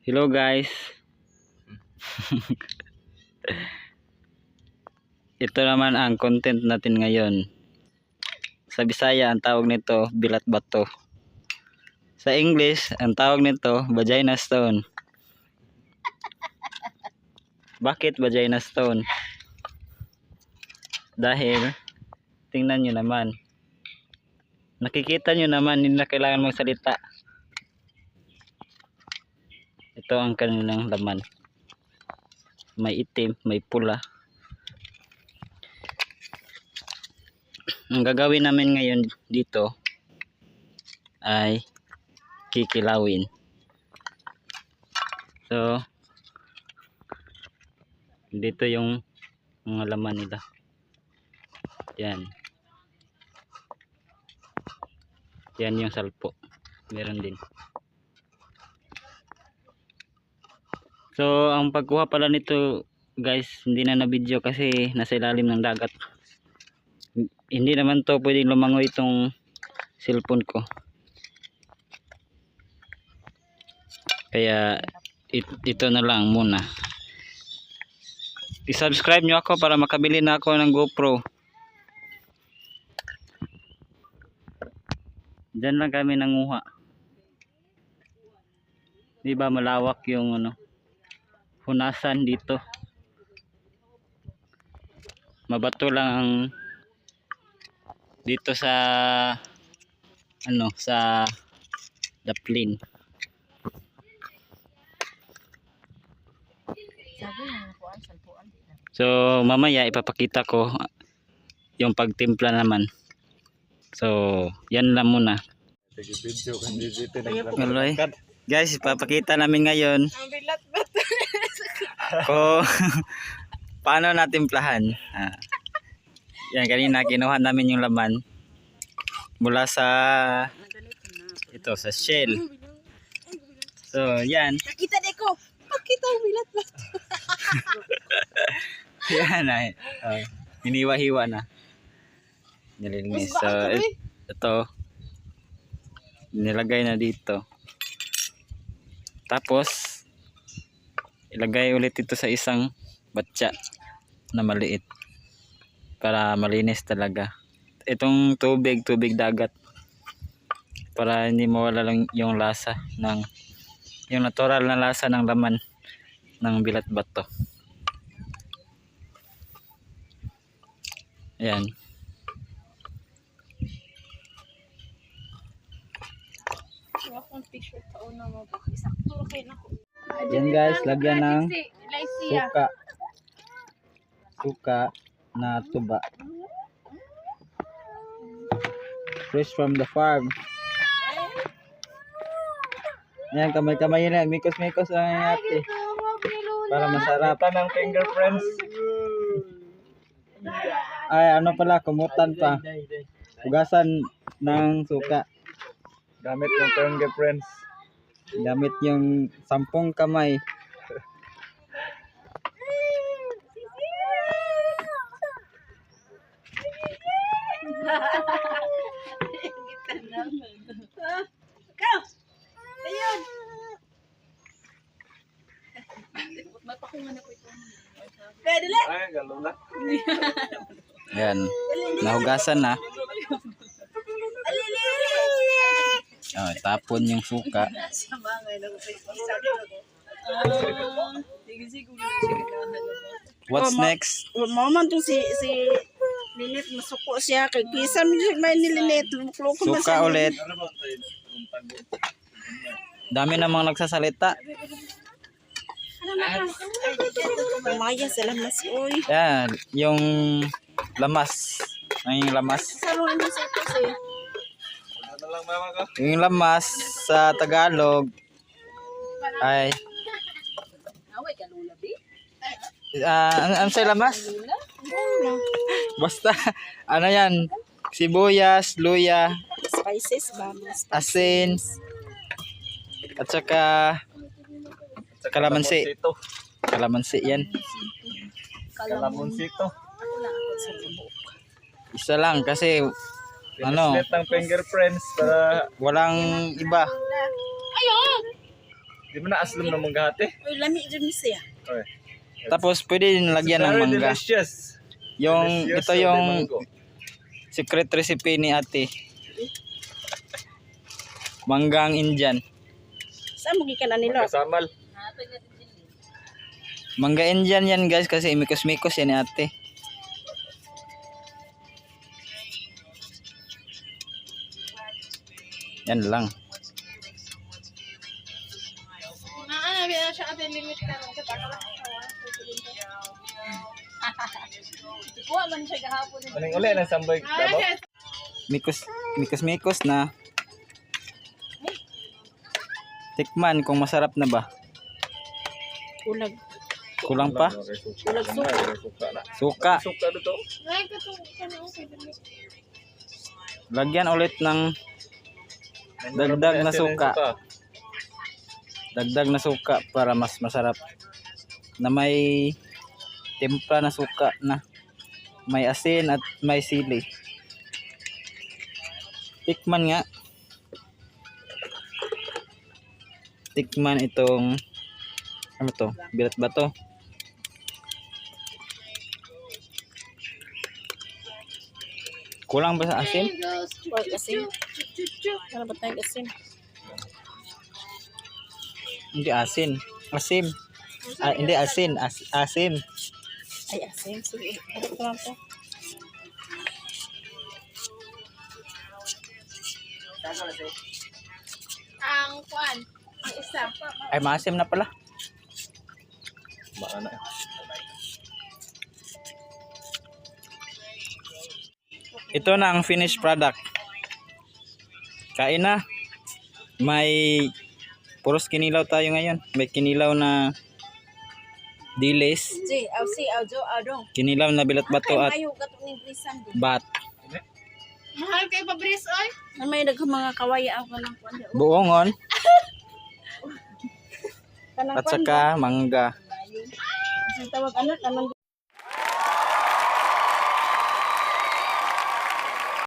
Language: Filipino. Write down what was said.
Hello guys. Ito naman ang content natin ngayon. Sa Bisaya ang tawag nito bilat bato. Sa English ang tawag nito vagina stone. Bakit vagina stone? Dahil tingnan nyo naman. Nakikita nyo naman, hindi na kailangan magsalita. Ito ang kanilang laman. May itim, may pula. Ang gagawin namin ngayon dito ay kikilawin. So, dito yung mga laman nila. Yan. Yan yung salpo. Meron din. So, ang pagkuha pala nito guys, hindi na na-video kasi nasa ilalim ng dagat. Hindi naman to pwedeng lumangoy itong cellphone ko. Kaya ito na lang muna. I-subscribe nyo ako para makabili na ako ng GoPro. Diyan lang kami nanguha. Di ba malawak yung hunasan dito. Mabato lang ang dito sa sa Daplin. So mamaya ipapakita ko yung pagtimpla naman. So yan lang muna. Guys, ipapakita namin ngayon kung paano natimplahan. Yan, kanina kinuha namin yung laman mula sa sa shell. So yan. Nakita din ko. Pakita ang bilat ba? Yan ay. Hiniwa-hiwa na. Nililinis. So ito nilagay na dito. Tapos ilagay ulit ito sa isang batya na maliit para malinis talaga. Itong tubig dagat para hindi mawala lang yung lasa ng yung natural na lasa ng laman ng bilat bato. Ayan. Yan guys, lagyan ng suka na tuba. Fresh from the farm. Yan, kamay-kamay na. Mikos-mikos lang yung ate. Para masarap. Ng fingerprints. Ay, ano pala, kumutan pa. Hugasan ng suka. Gamit yung fingerprints. Gamit yung 10 kamay. Ayun. Pwede lang. Yan. Nahugasan na. Tapon yung suka. What's next? Maman to si Linet masuko siya kay pisan mi may ni Linet lukloko ba Suka ulit. Dami namang nagsasalita. Maya sila mas oy. Yan, yung lamas. Yung lamas. Salungan niyo sa kasi. Yung lamas sa Tagalog ay ano sa lamas? Basta ano yan? Sibuyas, luya, Spices ba? asin, at saka kalamansi. Kalamansi yan. Kalamunsito. Isa lang kasi Set ng fingerprints para walang iba. Ayun. Di mo na aslam ng manggahati. Uy, lami dyan ni siya. Okay. Tapos pwede din lagyan ng Very mangga. delicious. Yung Delicious ito de yung mango. secret recipe ni ate. Manggang Indian. Saan mo gikan na nila? Kasamal. Mangga Indian yan guys kasi mikos-mikos yan ni ate. Yan lang. Anong uli ng sambay dabaw? Mikos na. Tikman kung masarap na ba. Kulag. Kulang pa? Kulag suka. Suka na. Suka. Suka dito. Lagyan ulit ng dagdag na suka. Dagdag na suka para mas masarap. Na may timpla na suka na. May asin at may sili. Tikman nga. Tikman itong ano to? Bilat ba to? Kulang ba sa asin? Wag asin. Ano ba tayong asin? Hindi asin. Asim. Ah, hindi asin. Asim. Ay, asin. Sige, harap ko lang po. Ang kuan, ang isa. Ay, maasim na pala. Maana. Ito na ang finished product. Kain na. May puros kinilaw tayo ngayon. May kinilaw na dilis, Si, aujo, adong. kinilaw na bilat bato at Ayaw ka itong inglesan doon. bat. Mahal kay Pabris, oy. Na may mga kawaya ako ng kuwan. Buongon Kanang at kuwan. saka mangga. Ang tawag anak, kanang